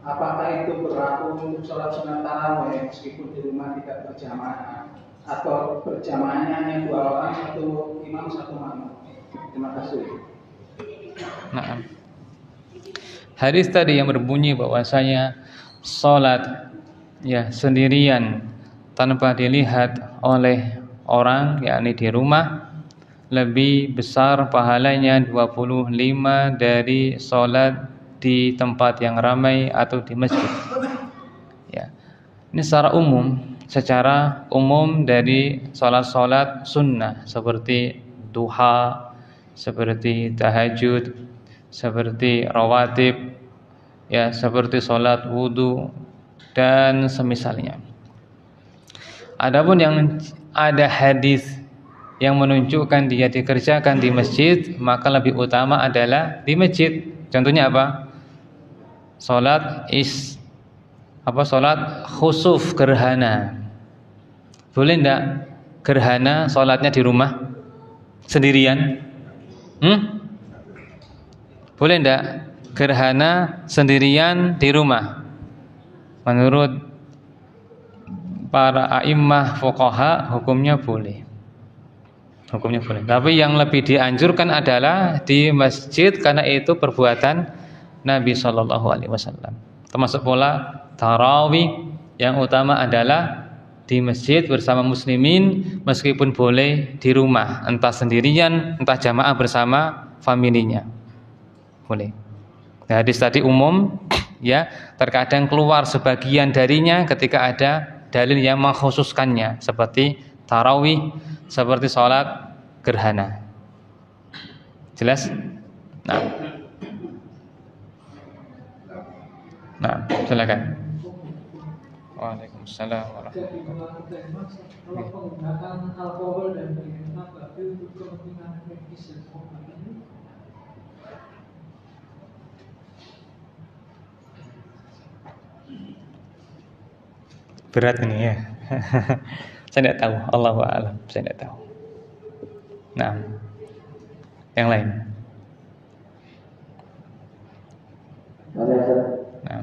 Apakah itu berlaku untuk sholat sunnah tarawih meskipun di rumah tidak berjamaah, atau berjamaahnya hanya 2 orang, 1 imam 1 makmum? Terima kasih. Nah, hadis tadi yang berbunyi bahwasanya sholat, ya, sendirian tanpa dilihat oleh orang, yakni di rumah, lebih besar pahalanya 25 dari sholat di tempat yang ramai atau di masjid. Ya, ini secara umum dari sholat-sholat sunnah seperti duha, seperti tahajud, seperti rawatib, ya, seperti sholat wudu dan semisalnya. Adapun yang ada hadis yang menunjukkan dia dikerjakan di masjid, maka lebih utama adalah di masjid. Contohnya apa? Sholat khusuf, gerhana. Boleh enggak gerhana sholatnya di rumah sendirian? Boleh enggak gerhana sendirian di rumah? Menurut para a'immah fuqaha hukumnya boleh. Hukumnya boleh. Tapi yang lebih dianjurkan adalah di masjid karena itu perbuatan Nabi Shallallahu Alaihi Wasallam. Termasuk pula tarawih yang utama adalah di masjid bersama muslimin, meskipun boleh di rumah, entah sendirian, entah jamaah bersama familinya, boleh. Nah, hadis tadi umum, ya, terkadang keluar sebagian darinya ketika ada dalil yang mengkhususkannya, seperti tarawih, seperti sholat gerhana. Jelas? Nah, silakan. Waalaikumsalam warahmatullahi wabarakatuh. Kalau penggunaan alkohol dan minuman babi untuk kepentingan medis dan pengobatan ini berat ini ya. Saya tidak tahu, Allahu a'lam, saya tidak tahu. Nah, yang lain. Nah,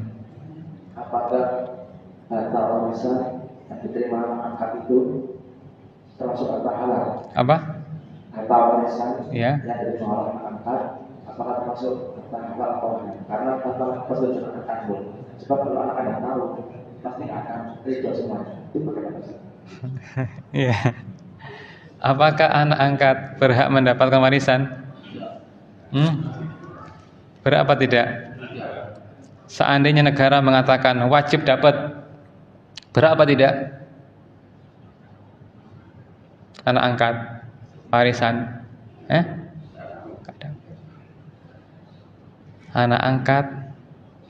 apakah harta warisan yang diterima anak angkat itu termasuk harta halal? apa? Harta warisan Ya. yang diterima anak angkat, apakah termasuk harta halal atau tidak? Karena harta persetujuan anak kandung. Sebab kalau anak kandung tahu, pasti akan ridho semuanya. Itu bagaimana? Iya. Apakah anak angkat berhak mendapatkan warisan? Berapa tidak? Seandainya negara mengatakan wajib dapat, berapa tidak? Anak angkat warisan? Anak angkat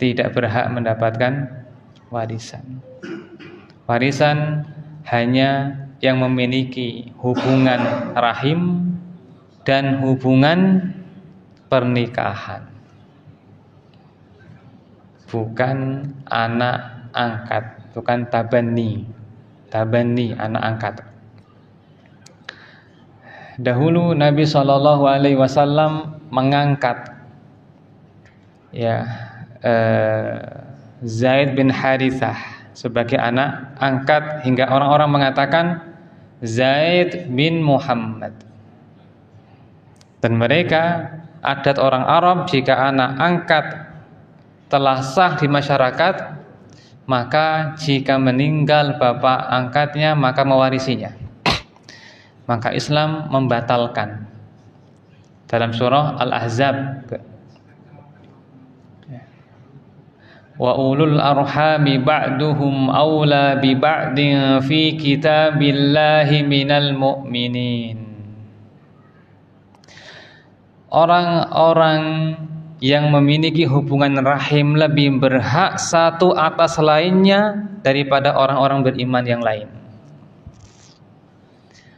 tidak berhak mendapatkan warisan. Warisan hanya yang memiliki hubungan rahim dan hubungan pernikahan, bukan anak angkat, bukan tabani anak angkat. Dahulu Nabi Shallallahu Alaihi Wasallam mengangkat Zaid bin Harithah sebagai anak angkat, hingga orang-orang mengatakan Zaid bin Muhammad. Dan mereka, adat orang Arab, jika anak angkat telah sah di masyarakat, maka jika meninggal bapak angkatnya maka mewarisinya. Maka Islam membatalkan dalam surah Al-Ahzab, wa ulul arhami ba'duhum awla bi ba'din fi kitabillahi minal mu'minin. Orang-orang yang memiliki hubungan rahim lebih berhak satu atas lainnya daripada orang-orang beriman yang lain.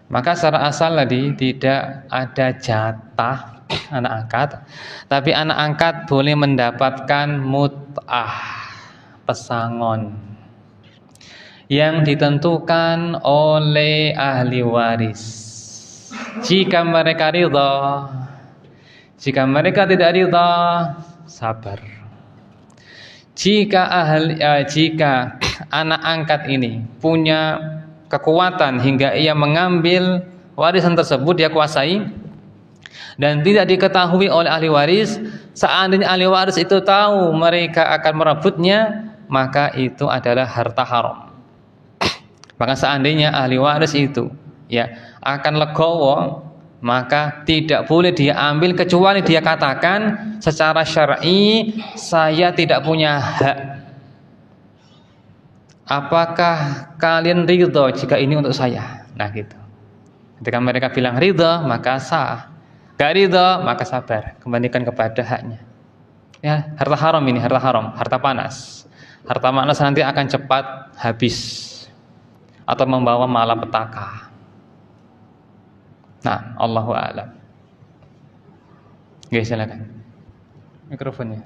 Maka secara asal tadi tidak ada jatah anak angkat, tapi anak angkat boleh mendapatkan mut'ah, pesangon, yang ditentukan oleh ahli waris. Jika mereka ridha, jika mereka tidak ridha, sabar. Jika anak angkat ini punya kekuatan hingga ia mengambil warisan tersebut, dia kuasai, dan tidak diketahui oleh ahli waris, seandainya ahli waris itu tahu mereka akan merebutnya, maka itu adalah harta haram. Maka seandainya ahli waris itu akan legowo, maka tidak boleh dia ambil kecuali dia katakan secara syar'i, saya tidak punya hak. Apakah kalian ridho jika ini untuk saya? Nah gitu. Ketika mereka bilang ridho, maka sah. Gak ridho, maka sabar. Kembalikan kepada haknya. Ya, harta haram ini, harta haram, harta panas. Harta panas nanti akan cepat habis atau membawa malapetaka. Nah, Allahu a'lam. Oke, silakan. Mikrofonnya.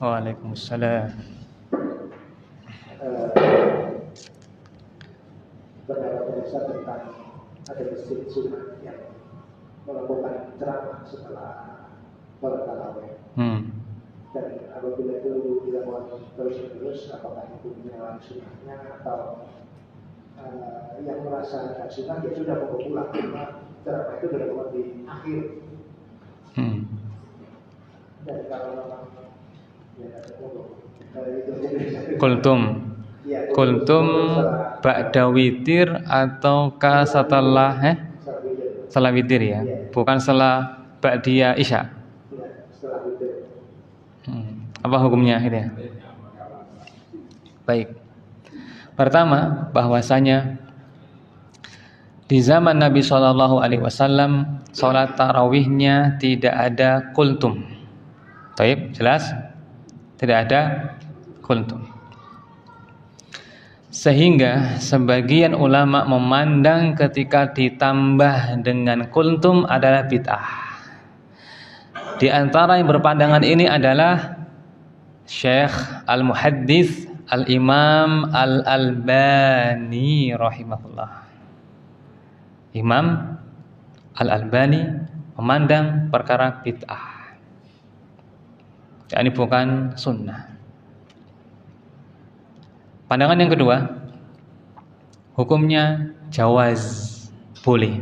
Waalaikumsalam. Pendapat Ustaz tentang ada masjid sunnah yang melakukan ceramah setelah sholat tarawih. Dan apabila itu dilakukan terus-menerus, apakah hukumnya sunnahnya atau yang merasa tidak sunnah ya sudah mau pulang, karena ceramah itu dilakukan di akhir. Dan kalau memang ya itu Kultum ya, Kultum ba'da witir ataukah setelah setelah witir ya, bukan setelah ba'diyah isya. setelah itu. Apa hukumnya akhirnya? Baik. Pertama, bahwasanya di zaman Nabi SAW sholat tarawihnya tidak ada kultum. Baik, jelas? Tidak ada kultum. Sehingga sebagian ulama memandang ketika ditambah dengan kultum adalah bid'ah. Di antara yang berpandangan ini adalah Syekh Al-Muhaddits Al-Imam Al-Albani rahimahullah. Imam Al-Albani memandang perkara bid'ah. Ini bukan sunnah. Pandangan yang kedua, hukumnya jawaz, boleh.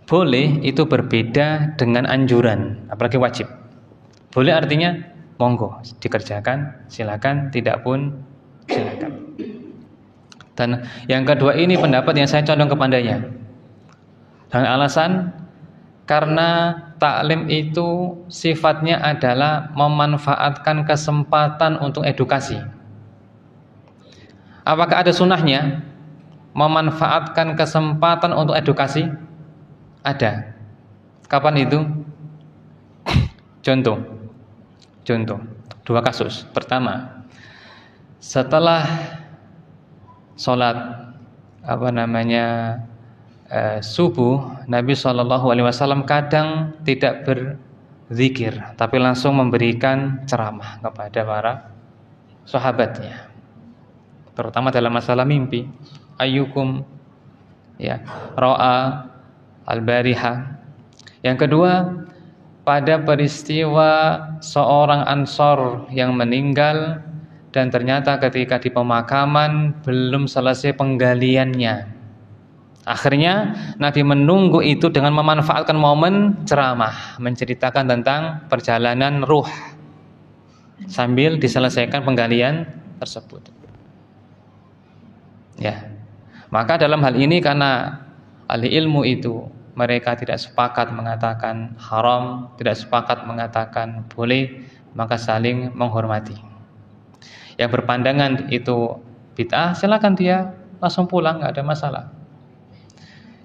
Boleh itu berbeda dengan anjuran, apalagi wajib. Boleh artinya monggo dikerjakan, silakan, tidak pun silakan. Dan yang kedua ini pendapat yang saya condong kepadanya. Dengan alasan karena taklim itu sifatnya adalah memanfaatkan kesempatan untuk edukasi. Apakah ada sunnahnya memanfaatkan kesempatan untuk edukasi? Ada. Kapan itu? Contoh, dua kasus. Pertama, setelah sholat subuh, Nabi SAW kadang tidak berzikir, tapi langsung memberikan ceramah kepada para sahabatnya, terutama dalam masalah mimpi. Ayyukum ya ra'a al-bariha. Yang kedua, pada peristiwa seorang Ansor yang meninggal dan ternyata ketika di pemakaman belum selesai penggaliannya. Akhirnya Nabi menunggu itu dengan memanfaatkan momen ceramah, menceritakan tentang perjalanan ruh sambil diselesaikan penggalian tersebut. Ya. Maka dalam hal ini karena ahli ilmu itu mereka tidak sepakat mengatakan haram, tidak sepakat mengatakan boleh, maka saling menghormati. Yang berpandangan itu bid'ah, silakan dia langsung pulang, nggak ada masalah.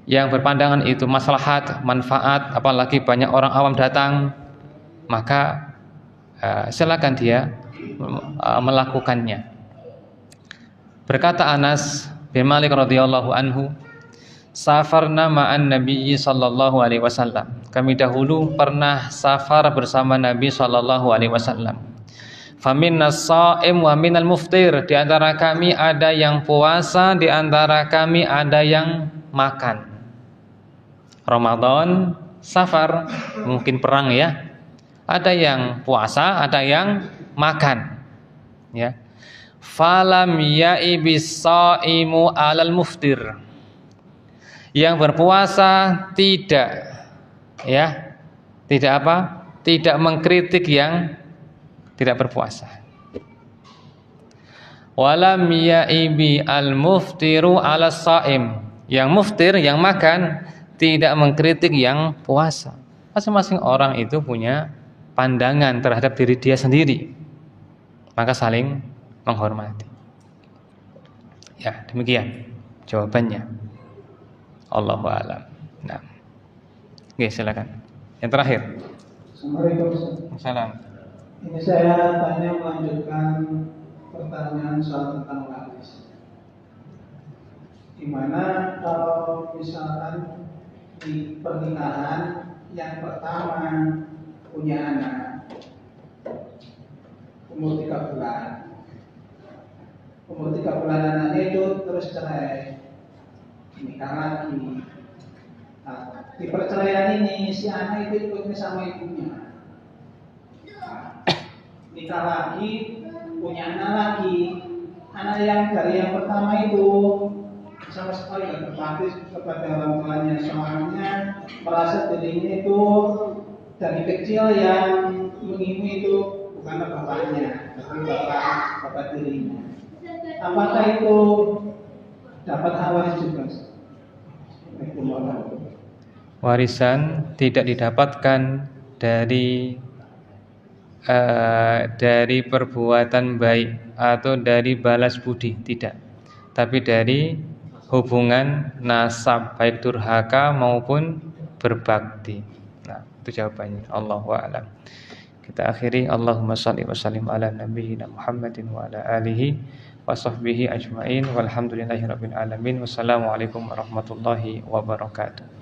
Yang berpandangan itu maslahat, manfaat, apalagi banyak orang awam datang, maka silakan dia melakukannya. Berkata Anas bin Malik radhiyallahu anhu, safarna ma'an Nabi sallallahu alaihi wasallam. Kami dahulu pernah safar bersama Nabi sallallahu alaihi wasallam. Faminnas sha'im wa minal muftir. Di antara kami ada yang puasa, di antara kami ada yang makan. Ramadan, safar, mungkin perang ya. Ada yang puasa, ada yang makan. Ya. Falam ya'ibis sha'imu 'alal muftir. Yang berpuasa tidak mengkritik yang tidak berpuasa. Walam ya'ibi al-muftiru 'alas sha'im. Yang muftir, yang makan, tidak mengkritik yang puasa. Masing-masing orang itu punya pandangan terhadap diri dia sendiri, maka saling menghormati. Ya, demikian jawabannya. Allahu a'lam. Nah. Oke, silakan. Yang terakhir. Assalamualaikum. Salam. Ini saya tanya melanjutkan pertanyaan soal tentang waris. Dimana kalau misalkan di pernikahan yang pertama punya anak umur 3 bulan, anaknya itu terus cerai, nikah lagi. Nah, di perceraian ini si anak itu ikutnya sama ibunya. nikah lagi, punya anak lagi. Anak yang dari yang pertama itu sama sekali tidak berbakti kepada orang tuanya, soalnya merasa dirinya itu dari kecil yang mengilmu itu bukan bapaknya, tapi bapak dirinya. Apakah itu dapat waris juga? Warisan tidak didapatkan dari perbuatan baik atau dari balas budi, tidak, tapi dari hubungan nasab baik durhaka maupun berbakti. Nah, itu jawabannya. Allahu a'lam. Kita akhiri, Allahumma shalli wa sallim ala nabiyyina Muhammadin wa ala alihi wa sahbihi ajmain walhamdulillahi rabbil alamin. Wassalamualaikum warahmatullahi wabarakatuh.